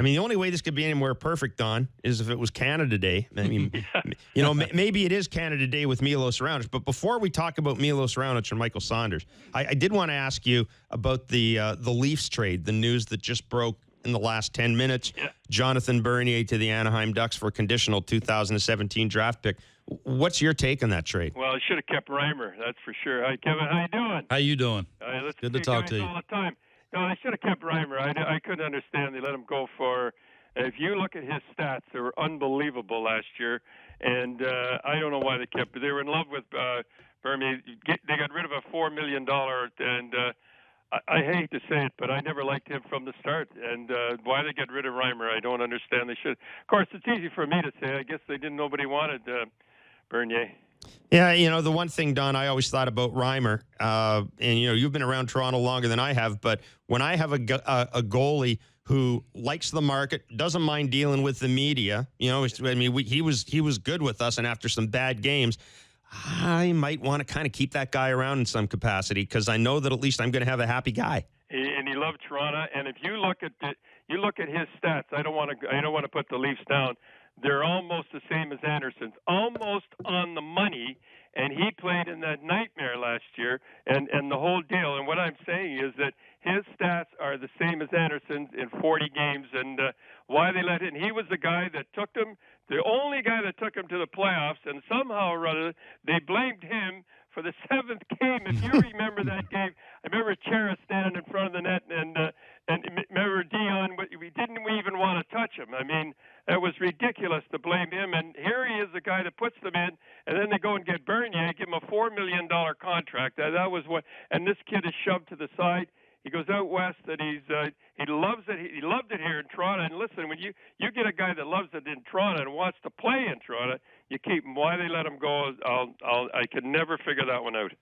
I mean, the only way this could be anywhere perfect, Don, is if it was Canada Day. I mean, maybe it is Canada Day with Milos Raonic. But before we talk about Milos Raonic and Michael Saunders, I did want to ask you about the Leafs trade, the news that just broke in the last 10 minutes. Yeah. Jonathan Bernier to the Anaheim Ducks for a conditional 2017 draft pick. What's your take on that trade? Well, I should have kept Reimer, that's for sure. Hi, Kevin. How you doing? How you doing? Good to talk to you. all the time. No, they should have kept Reimer. I couldn't understand they let him go for. If you look at his stats, they were unbelievable last year, and I don't know why they kept. They were in love with Bernier. They got rid of a $4 million, and I hate to say it, but I never liked him from the start. And why they get rid of Reimer, I don't understand. They should. Of course, it's easy for me to say. I guess they didn't. Nobody wanted Bernier. Yeah, the one thing, Don, I always thought about Reimer, and you've been around Toronto longer than I have, but when I have a goalie who likes the market, doesn't mind dealing with the media, he was good with us, and after some bad games, I might want to kind of keep that guy around in some capacity because I know that at least I'm going to have a happy guy. And he loved Toronto. And if you look at his stats, I don't want to put the Leafs down. They're almost the same as Andersen's, almost on the money. And he played in that nightmare last year, and the whole deal. And what I'm saying is that his stats are the same as Andersen's in 40 games. And why they let him? He was the guy that took them, the only guy that took them to the playoffs. And somehow or other, they blamed him for the seventh game. If you remember that game, I remember Chara standing in front of the net, and remember Dion. We didn't even want to touch him. I mean, that was ridiculous to blame him. And here he is, the guy that puts them in, and then they go and get Bernier, give him a $4 million contract. That was what. And this kid is shoved to the side. He goes out west, and he loves it. He loved it here in Toronto. And listen, when you get a guy that loves it in Toronto and wants to play in Toronto, you keep him. Why they let him go, I can never figure that one out.